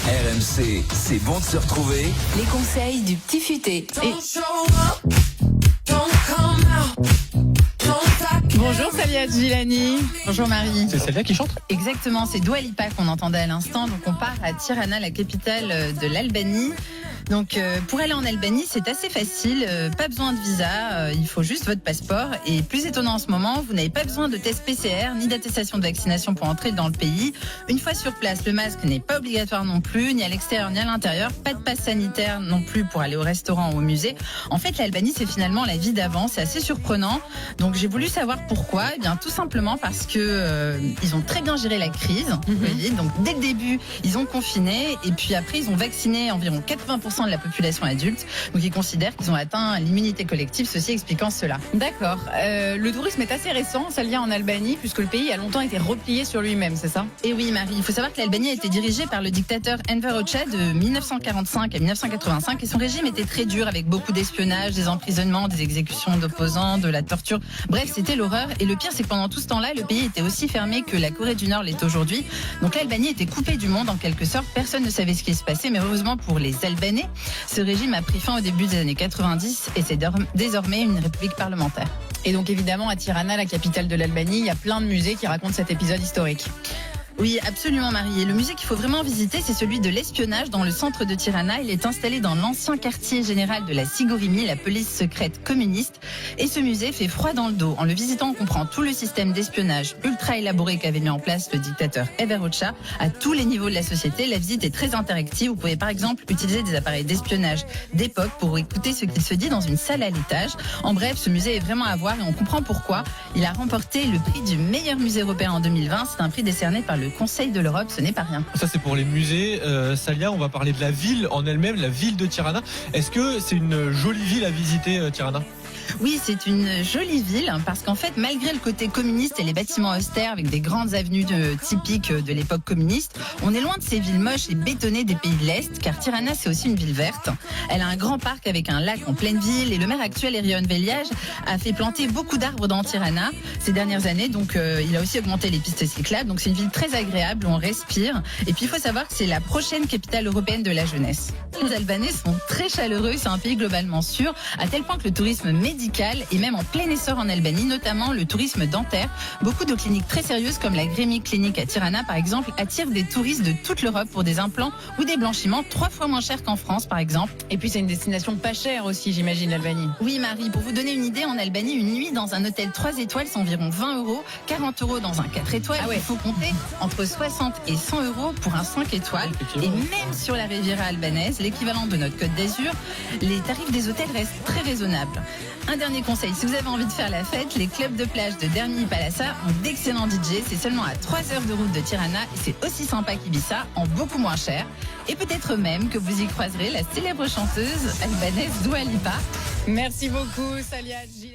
RMC, c'est bon de se retrouver. Les conseils du petit futé. Bonjour Salia Djilani. Bonjour Marie. C'est celle-là qui chante ? Exactement, c'est Dua Lipa qu'on entendait à l'instant. Donc on part à Tirana, la capitale de l'Albanie. Donc pour aller en Albanie, c'est assez facile, pas besoin de visa, il faut juste votre passeport. Et plus étonnant en ce moment, vous n'avez pas besoin de test PCR ni d'attestation de vaccination pour entrer dans le pays. Une fois sur place, le masque n'est pas obligatoire non plus, ni à l'extérieur ni à l'intérieur. Pas de passe sanitaire non plus pour aller au restaurant ou au musée. En fait, l'Albanie, c'est finalement la vie d'avant, c'est assez surprenant. Donc j'ai voulu savoir pourquoi. Eh bien tout simplement parce que ils ont très bien géré la crise. Donc dès le début, ils ont confiné et puis après ils ont vacciné environ 80% de la population adulte. Donc ils considèrent qu'ils ont atteint l'immunité collective, ceci expliquant cela. D'accord. Le tourisme est assez récent, Salia, en Albanie, puisque le pays a longtemps été replié sur lui-même, c'est ça ? Et oui, Marie, il faut savoir que l'Albanie a été dirigée par le dictateur Enver Hoxha de 1945 à 1985 et son régime était très dur avec beaucoup d'espionnage, des emprisonnements, des exécutions d'opposants, de la torture. Bref, c'était l'horreur. Et le pire, c'est que pendant tout ce temps-là, le pays était aussi fermé que la Corée du Nord l'est aujourd'hui. Donc l'Albanie était coupée du monde en quelque sorte. Personne ne savait ce qui se passait, mais heureusement pour les Albanais, ce régime a pris fin au début des années 90 et c'est désormais une république parlementaire. Et donc évidemment, à Tirana, la capitale de l'Albanie, il y a plein de musées qui racontent cet épisode historique. Oui, absolument Marie. Et le musée qu'il faut vraiment visiter, c'est celui de l'espionnage dans le centre de Tirana. Il est installé dans l'ancien quartier général de la Sigorimi, la police secrète communiste. Et ce musée fait froid dans le dos. En le visitant, on comprend tout le système d'espionnage ultra élaboré qu'avait mis en place le dictateur Enver Hoxha à tous les niveaux de la société. La visite est très interactive. Vous pouvez par exemple utiliser des appareils d'espionnage d'époque pour écouter ce qu'il se dit dans une salle à l'étage. En bref, ce musée est vraiment à voir et on comprend pourquoi. Il a remporté le prix du meilleur musée européen en 2020. C'est un prix décerné par le Conseil de l'Europe, ce n'est pas rien. Ça c'est pour les musées. Salia, on va parler de la ville en elle-même, la ville de Tirana. Est-ce que c'est une jolie ville à visiter, Tirana ? Oui, c'est une jolie ville parce qu'en fait, malgré le côté communiste et les bâtiments austères avec des grandes avenues typiques de l'époque communiste, on est loin de ces villes moches et bétonnées des pays de l'Est car Tirana, c'est aussi une ville verte. Elle a un grand parc avec un lac en pleine ville et le maire actuel, Erion Veliaj, a fait planter beaucoup d'arbres dans Tirana ces dernières années. Donc, il a aussi augmenté les pistes cyclables. Donc, c'est une ville très agréable où on respire. Et puis, il faut savoir que c'est la prochaine capitale européenne de la jeunesse. Les Albanais sont très chaleureux. C'est un pays globalement sûr, à tel point que le tourisme médical est même en plein essor en Albanie, notamment le tourisme dentaire. Beaucoup de cliniques très sérieuses comme la Grémy Clinic à Tirana par exemple attirent des touristes de toute l'Europe pour des implants ou des blanchiments 3 fois moins chers qu'en France par exemple. Et puis c'est une destination pas chère aussi, j'imagine, l'Albanie. Oui Marie, pour vous donner une idée, en Albanie, une nuit dans un hôtel 3 étoiles c'est environ 20 €, 40 € dans un 4 étoiles. Ah ouais. Il faut compter entre 60 et 100 € pour un 5 étoiles. Et même sur la Riviera albanaise, l'équivalent de notre Côte d'Azur, les tarifs des hôtels restent très raisonnables. Un dernier conseil, si vous avez envie de faire la fête, les clubs de plage de Dermi Palasa ont d'excellents DJ. C'est seulement à 3 heures de route de Tirana et c'est aussi sympa qu'Ibiza, en beaucoup moins cher. Et peut-être même que vous y croiserez la célèbre chanteuse albanaise Dua Lipa. Merci beaucoup, Salia Djilani.